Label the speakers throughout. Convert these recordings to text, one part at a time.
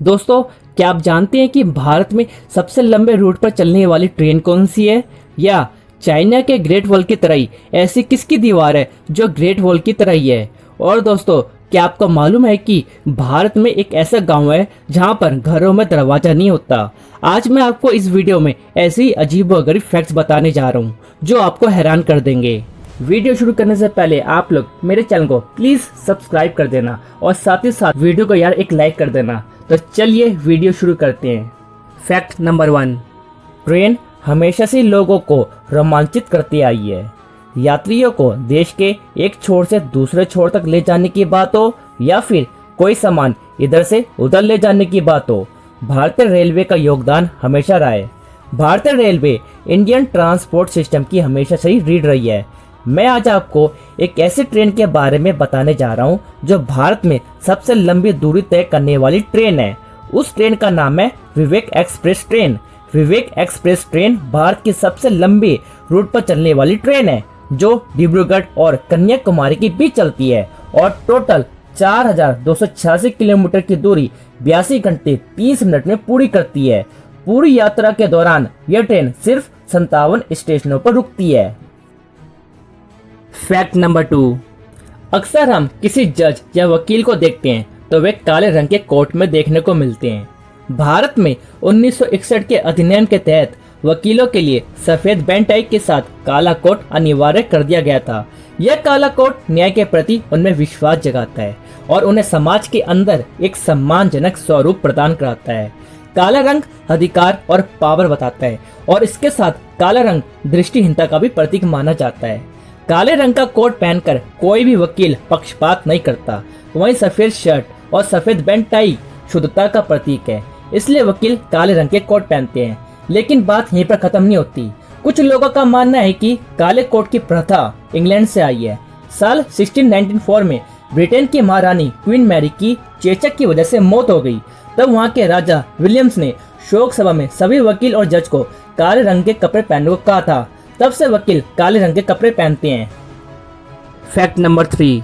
Speaker 1: दोस्तों, क्या आप जानते हैं कि भारत में सबसे लंबे रूट पर चलने वाली ट्रेन कौन सी है? या चाइना के ग्रेट वॉल की तरह ही ऐसी किसकी दीवार है जो ग्रेट वॉल की तरह ही है? और दोस्तों, क्या आपको मालूम है कि भारत में एक ऐसा गांव है जहां पर घरों में दरवाजा नहीं होता? आज मैं आपको इस वीडियो में ऐसे ही अजीबोगरीब फैक्ट्स बताने जा रहा हूं जो आपको हैरान कर देंगे। वीडियो शुरू करने से पहले आप लोग मेरे चैनल को प्लीज सब्सक्राइब कर देना और साथ ही साथ वीडियो को यार एक लाइक कर देना। तो चलिए वीडियो शुरू करते हैं। फैक्ट नंबर 1, ट्रेन हमेशा से लोगों को रोमांचित करती आई है। यात्रियों को देश के एक छोर से दूसरे छोर तक ले जाने की बात हो या फिर कोई सामान इधर से उधर ले जाने की बात हो, भारतीय रेलवे का योगदान हमेशा रहा है। भारतीय रेलवे इंडियन ट्रांसपोर्ट सिस्टम की हमेशा से ही रीढ़ रही है। मैं आज आपको एक ऐसी ट्रेन के बारे में बताने जा रहा हूं जो भारत में सबसे लंबी दूरी तय करने वाली ट्रेन है। उस ट्रेन का नाम है विवेक एक्सप्रेस ट्रेन। विवेक एक्सप्रेस ट्रेन भारत की सबसे लंबी रूट पर चलने वाली ट्रेन है जो डिब्रूगढ़ और कन्याकुमारी के बीच चलती है और टोटल 4286 किलोमीटर की दूरी 82 घंटे 30 मिनट में पूरी करती है। पूरी यात्रा के दौरान यह ट्रेन सिर्फ 57 स्टेशनों पर रुकती है। फैक्ट नंबर 2, अक्सर हम किसी जज या वकील को देखते हैं तो वे काले रंग के कोट में देखने को मिलते हैं। भारत में 1961 के अधिनियम के तहत वकीलों के लिए सफेद बैंड टाई के साथ काला कोट अनिवार्य कर दिया गया था। यह काला कोट न्याय के प्रति उनमें विश्वास जगाता है और उन्हें समाज के अंदर एक सम्मानजनक स्वरूप प्रदान कराता है। काला रंग अधिकार और पावर बताता है और इसके साथ काला रंग दृष्टिहीनता का भी प्रतीक माना जाता है। काले रंग का कोट पहनकर कोई भी वकील पक्षपात नहीं करता। वहीं सफेद शर्ट और सफेद बैंड टाई शुद्धता का प्रतीक है, इसलिए वकील काले रंग के कोट पहनते हैं। लेकिन बात यहीं पर खत्म नहीं होती। कुछ लोगों का मानना है कि काले कोट की प्रथा इंग्लैंड से आई है। साल 1694 में ब्रिटेन की महारानी क्वीन मैरी की चेचक की वजह से मौत हो गई। तब वहाँ के राजा विलियम्स ने शोक सभा में सभी वकील और जज को काले रंग के कपड़े पहनने को कहा था। तब से वकील काले रंग के कपड़े पहनते हैं। फैक्ट नंबर 3,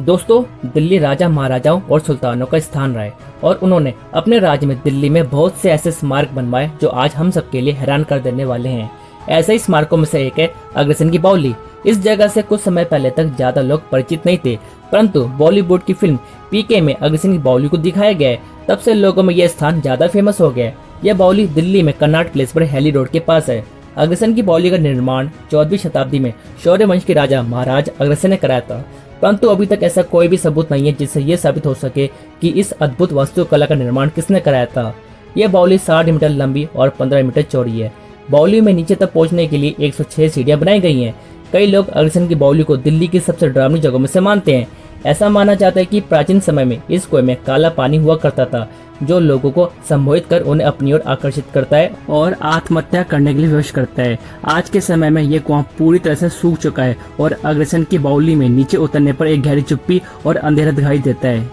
Speaker 1: दोस्तों, दिल्ली राजा महाराजाओं और सुल्तानों का स्थान रहा है और उन्होंने अपने राज्य में दिल्ली में बहुत से ऐसे स्मारक बनवाए जो आज हम सबके लिए हैरान कर देने वाले हैं। ऐसे ही स्मारकों में से एक है अग्रसेन की बावली। इस जगह से कुछ समय पहले तक ज्यादा लोग परिचित नहीं थे, परंतु बॉलीवुड की फिल्म पीके में अग्रसेन की बावली को दिखाया गया है। तब से लोगों में यह स्थान ज्यादा फेमस हो गया है। यह बावली दिल्ली में कर्नाट प्लेस पर हैली रोड के पास है। अग्रसेन की बावली का निर्माण 14वीं शताब्दी में शौर्य वंश के राजा महाराज अग्रसेन ने कराया था, परंतु अभी तक ऐसा कोई भी सबूत नहीं है जिससे यह साबित हो सके कि इस अद्भुत वास्तुकला का निर्माण किसने कराया था। यह बावली 60 मीटर लंबी और 15 मीटर चौड़ी है। बावली में नीचे तक पहुंचने के लिए 106 सीढ़ियां बनाई गई हैं। कई लोग अग्रसेन की बावली को दिल्ली की सबसे डरावनी जगहों में से मानते हैं। ऐसा माना जाता है कि प्राचीन समय में इस कुएं में काला पानी हुआ करता था जो लोगों को संमोहित कर उन्हें अपनी ओर आकर्षित करता है और आत्महत्या करने के लिए विवश करता है। आज के समय में यह कुआं पूरी तरह से सूख चुका है और अग्रसेन की बावली में नीचे उतरने पर एक गहरी चुप्पी और अंधेरा दिखाई देता है।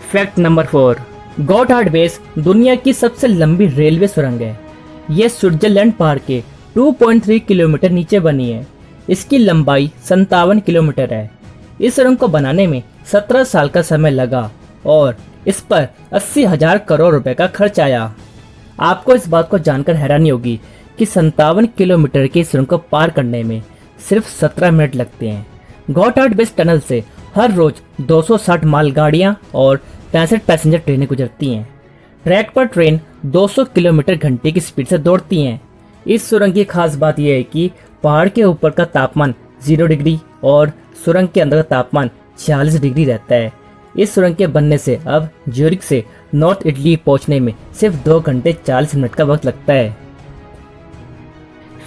Speaker 1: फैक्ट नंबर 4, गॉथार्ड बेस दुनिया की सबसे लंबी रेलवे सुरंग है। यह स्विट्जरलैंड पहाड़ के 2.3 किलोमीटर नीचे बनी है। इसकी लंबाई 57 किलोमीटर है। इस सुरंग को बनाने में 17 साल का समय लगा और इस पर 80,000 करोड़ रुपए का खर्च आया। आपको इस बात को जानकर हैरानी होगी कि 57 किलोमीटर की सुरंग को पार करने में सिर्फ 17 मिनट लगते हैं। गॉथार्ड बेस टनल से हर रोज 260 मालगाड़ियां और 65 पैसेंजर ट्रेनें गुजरती हैं। ट्रैक पर ट्रेन 200 किलोमीटर घंटे की स्पीड से दौड़ती हैं। इस सुरंग की खास बात यह है कि पहाड़ के ऊपर का तापमान 0 डिग्री और सुरंग के अंदर का तापमान 46 डिग्री रहता है। इस सुरंग के बनने से अब ज्यूरिख से नॉर्थ इटली पहुंचने में सिर्फ 2 घंटे 40 मिनट का वक्त लगता है।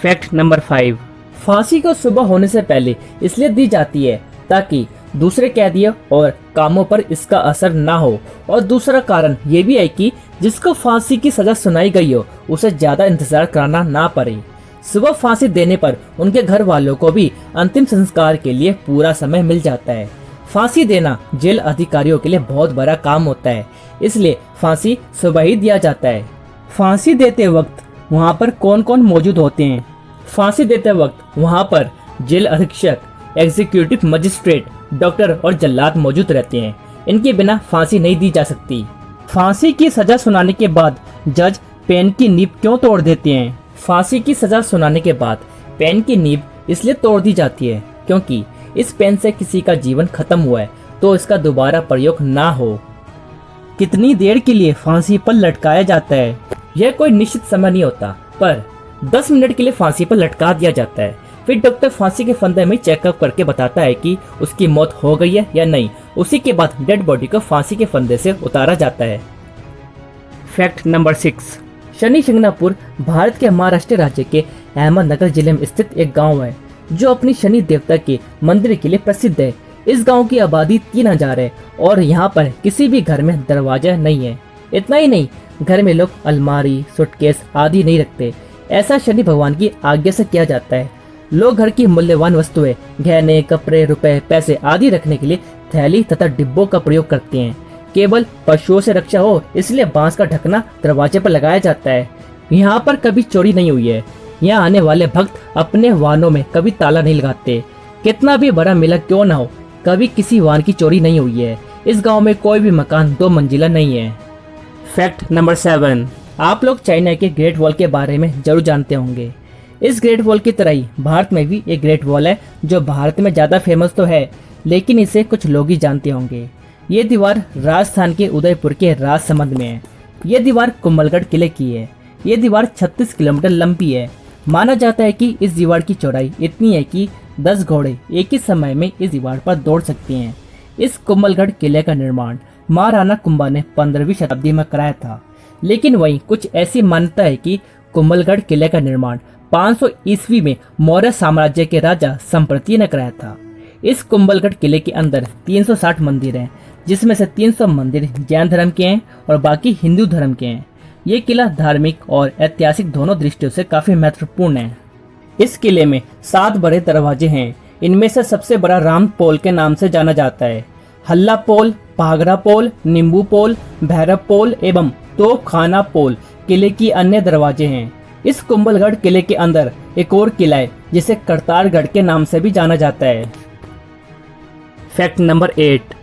Speaker 1: फैक्ट नंबर 5, फांसी को सुबह होने से पहले इसलिए दी जाती है ताकि दूसरे कैदियों और कामों पर इसका असर ना हो, और दूसरा कारण ये भी है कि जिसको फांसी की सजा सुनाई गई हो उसे ज्यादा इंतजार कराना ना पड़े। सुबह फांसी देने पर उनके घर वालों को भी अंतिम संस्कार के लिए पूरा समय मिल जाता है। फांसी देना जेल अधिकारियों के लिए बहुत बड़ा काम होता है, इसलिए फांसी सुबह ही दिया जाता है। फांसी देते वक्त वहाँ पर कौन कौन मौजूद होते हैं? फांसी देते वक्त वहाँ पर जेल अधीक्षक, एग्जीक्यूटिव मजिस्ट्रेट, डॉक्टर और जल्लाद मौजूद रहते हैं। इनके बिना फांसी नहीं दी जा सकती। फांसी की सजा सुनाने के बाद जज पेन की नींव क्यों तोड़ देते हैं? फांसी की सजा सुनाने के बाद पेन की नींव इसलिए तोड़ दी जाती है क्योंकि इस पेन से किसी का जीवन खत्म हुआ है तो इसका दोबारा प्रयोग ना हो। कितनी देर के लिए फांसी पर लटकाया जाता है? यह कोई निश्चित समय नहीं होता, पर 10 मिनट के लिए फांसी पर लटका दिया जाता है। फिर डॉक्टर फांसी के फंदे में चेकअप करके बताता है कि उसकी मौत हो गई है या नहीं। उसी के बाद डेड बॉडी को फांसी के फंदे से उतारा जाता है। फैक्ट नंबर 6, शनि शिंगणापुर भारत के महाराष्ट्र राज्य के अहमदनगर जिले में स्थित एक गांव है जो अपनी शनि देवता के मंदिर के लिए प्रसिद्ध है। इस गांव की आबादी 3000 है और यहाँ पर किसी भी घर में दरवाजा नहीं है। इतना ही नहीं, घर में लोग अलमारी, सूटकेस आदि नहीं रखते। ऐसा शनि भगवान की आज्ञा से किया जाता है। लोग घर की मूल्यवान वस्तुएं, गहने, कपड़े, रुपए, पैसे आदि रखने के लिए थैली तथा डिब्बों का प्रयोग करते हैं। केवल पशुओं से रक्षा हो इसलिए बांस का ढकना दरवाजे पर लगाया जाता है। यहाँ पर कभी चोरी नहीं हुई है। यहाँ आने वाले भक्त अपने वाहनों में कभी ताला नहीं लगाते। कितना भी बड़ा मेला क्यों ना हो, कभी किसी वाहन की चोरी नहीं हुई है। इस गांव में कोई भी मकान 2 मंजिला नहीं है। फैक्ट नंबर 7, आप लोग चाइना के ग्रेट वॉल के बारे में जरूर जानते होंगे। इस ग्रेट वॉल की तरह ही भारत में भी एक ग्रेट वॉल है जो भारत में ज्यादा फेमस तो है, लेकिन इसे कुछ लोग ही जानते होंगे। ये दीवार राजस्थान के उदयपुर के राजसमंद में है। ये दीवार कुंभलगढ़ किले की है। ये दीवार 36 किलोमीटर लंबी है। माना जाता है कि इस दीवार की चौड़ाई इतनी है कि 10 घोड़े एक ही समय में इस दीवार पर दौड़ सकते हैं। इस कुंभलगढ़ किले का निर्माण महाराणा कुंभा ने 15वीं शताब्दी में कराया था, लेकिन वहीं कुछ ऐसी मान्यता है कि कुंभलगढ़ किले का निर्माण 500 ईस्वी में मौर्य साम्राज्य के राजा संप्रति ने कराया था। इस कुंभलगढ़ किले के अंदर 360 मंदिर हैं, जिसमें से 300 मंदिर जैन धर्म के हैं और बाकी हिंदू धर्म के हैं। ये किला धार्मिक और ऐतिहासिक दोनों दृष्टियों से काफी महत्वपूर्ण है। इस किले में 7 बड़े दरवाजे हैं। इनमें से सबसे बड़ा राम पोल के नाम से जाना जाता है। हल्ला पोल, पागरा पोल, नींबू पोल, भैरव पोल एवं तोपखाना पोल किले की अन्य दरवाजे हैं। इस कुंभलगढ़ किले के अंदर एक और किला है जिसे करतारगढ़ के नाम से भी जाना जाता है। फैक्ट नंबर 8,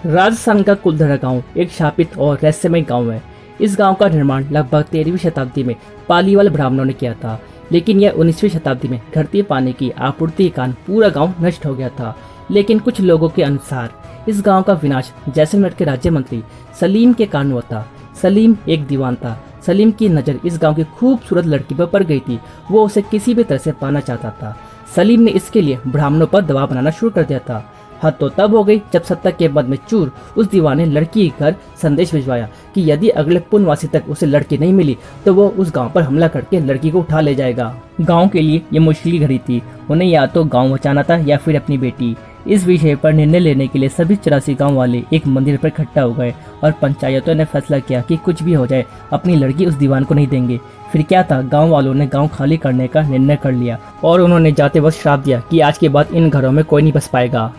Speaker 1: राजस्थान का कुलधरा गांव एक शापित और रहस्यमय गांव है। इस गांव का निर्माण लगभग 13वीं शताब्दी में पालीवाल ब्राह्मणों ने किया था, लेकिन यह 19वीं शताब्दी में घटती पानी की आपूर्ति के कारण पूरा गांव नष्ट हो गया था। लेकिन कुछ लोगों के अनुसार इस गांव का विनाश जैसलमेर के राज्य मंत्री सलीम के कारण हुआ था। सलीम एक दीवान था। सलीम की नज़र इस गांव की खूबसूरत लड़की पर पड़ गई थी। वो उसे किसी भी तरह से पाना चाहता था। सलीम ने इसके लिए ब्राह्मणों पर दबाव बनाना शुरू कर दिया था। हद तो तब हो गई जब सत्ता के मद में चूर उस दीवान ने लड़की के घर संदेश भिजवाया कि यदि अगले पुनवासी तक उसे लड़की नहीं मिली तो वो उस गांव पर हमला करके लड़की को उठा ले जाएगा। गांव के लिए ये मुश्किल घड़ी थी। उन्हें या तो गांव बचाना था या फिर अपनी बेटी। इस विषय पर निर्णय लेने के लिए सभी 84 गांव वाले एक मंदिर पर इकट्ठा हो गए और पंचायतों ने फैसला किया कि कुछ भी हो जाए अपनी लड़की उस दीवान को नहीं देंगे। फिर क्या था, गांव वालों ने गांव खाली करने का निर्णय कर लिया और उन्होंने जाते वक्त श्राप दिया कि आज के बाद इन घरों में कोई नहीं बस पाएगा।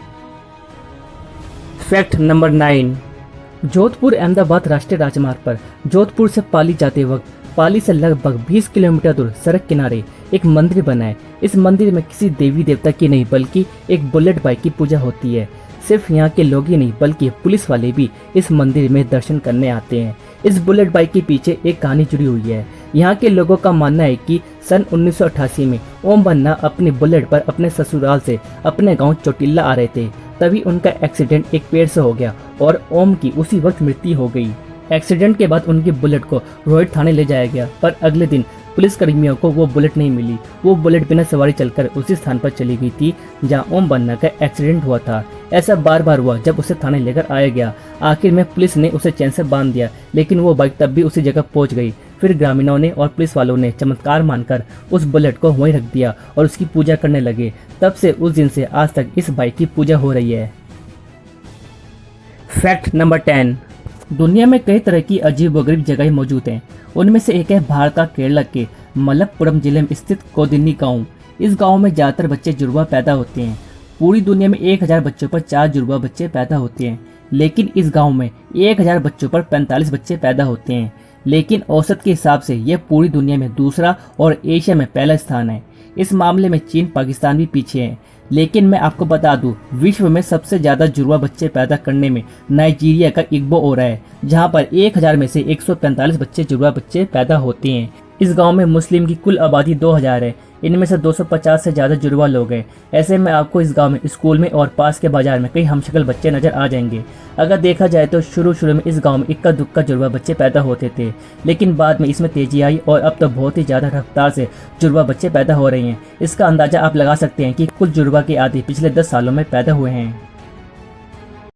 Speaker 1: फैक्ट नंबर 9, जोधपुर अहमदाबाद राष्ट्रीय राजमार्ग पर जोधपुर से पाली जाते वक्त पाली से लगभग 20 किलोमीटर दूर सड़क किनारे एक मंदिर बना है। इस मंदिर में किसी देवी देवता की नहीं बल्कि एक बुलेट बाइक की पूजा होती है। सिर्फ यहाँ के लोग ही नहीं बल्कि पुलिस वाले भी इस मंदिर में दर्शन करने आते हैं। इस बुलेट बाइक के पीछे एक कहानी जुड़ी हुई है। यहाँ के लोगों का मानना है कि सन 1988 में ओम बन्ना अपनी बुलेट पर अपने ससुराल से अपने गांव चोटिल्ला आ रहे थे। तभी उनका एक्सीडेंट एक पेड़ से हो गया और ओम की उसी वक्त मृत्यु हो गई। एक्सीडेंट के बाद उनकी बुलेट को रोहित थाने ले जाया गया, पर अगले दिन पुलिस कर्मियों को वो बुलेट नहीं मिली। वो बुलेट बिना सवारी चलकर उसी स्थान पर चली गई थी जहां ओम बन्ना का एक्सीडेंट हुआ था। ऐसा बार बार हुआ जब उसे थाने लेकर आया गया। आखिर में पुलिस ने उसे चैन से बांध दिया, लेकिन वो बाइक तब भी उसी जगह पहुंच गई। फिर ग्रामीणों ने और पुलिस वालों ने चमत्कार मानकर उस बुलेट को वहीं रख दिया और उसकी पूजा करने लगे। तब से उस दिन से आज तक इस बाइक की पूजा हो रही है। फैक्ट नंबर 10, दुनिया में कई तरह की अजीब व गरीब जगहें मौजूद हैं। उनमें से एक है भारत का केरला के मलप्पुरम जिले में स्थित कोदिन्नी गांव। इस गांव में ज्यादातर बच्चे जुड़वा पैदा होते हैं। पूरी दुनिया में 1000 बच्चों पर 4 जुड़वा बच्चे पैदा होते हैं, लेकिन इस गांव में 1000 बच्चों पर 45 बच्चे पैदा होते हैं। लेकिन औसत के हिसाब से यह पूरी दुनिया में दूसरा और एशिया में पहला स्थान है। इस मामले में चीन, पाकिस्तान भी पीछे हैं। लेकिन मैं आपको बता दूं, विश्व में सबसे ज्यादा जुड़वा बच्चे पैदा करने में नाइजीरिया का इग्बो हो रहा है, जहां पर 1000 में से 145 बच्चे जुड़वा बच्चे पैदा होते हैं। इस गांव में मुस्लिम की कुल आबादी 2000 है। इनमें से 250 से ज़्यादा जुड़वा लोग हैं। ऐसे में आपको इस गांव में स्कूल में और पास के बाजार में कई हमशक्ल बच्चे नज़र आ जाएंगे। अगर देखा जाए तो शुरू में इस गांव में इक्का दुक्का जुड़वा बच्चे पैदा होते थे, लेकिन बाद में इसमें तेजी आई और अब तो बहुत ही ज़्यादा रफ्तार से जुड़वा बच्चे पैदा हो रहे हैं। इसका अंदाज़ा आप लगा सकते हैं कि कुल जुड़वा की आदि पिछले 10 सालों में पैदा हुए हैं।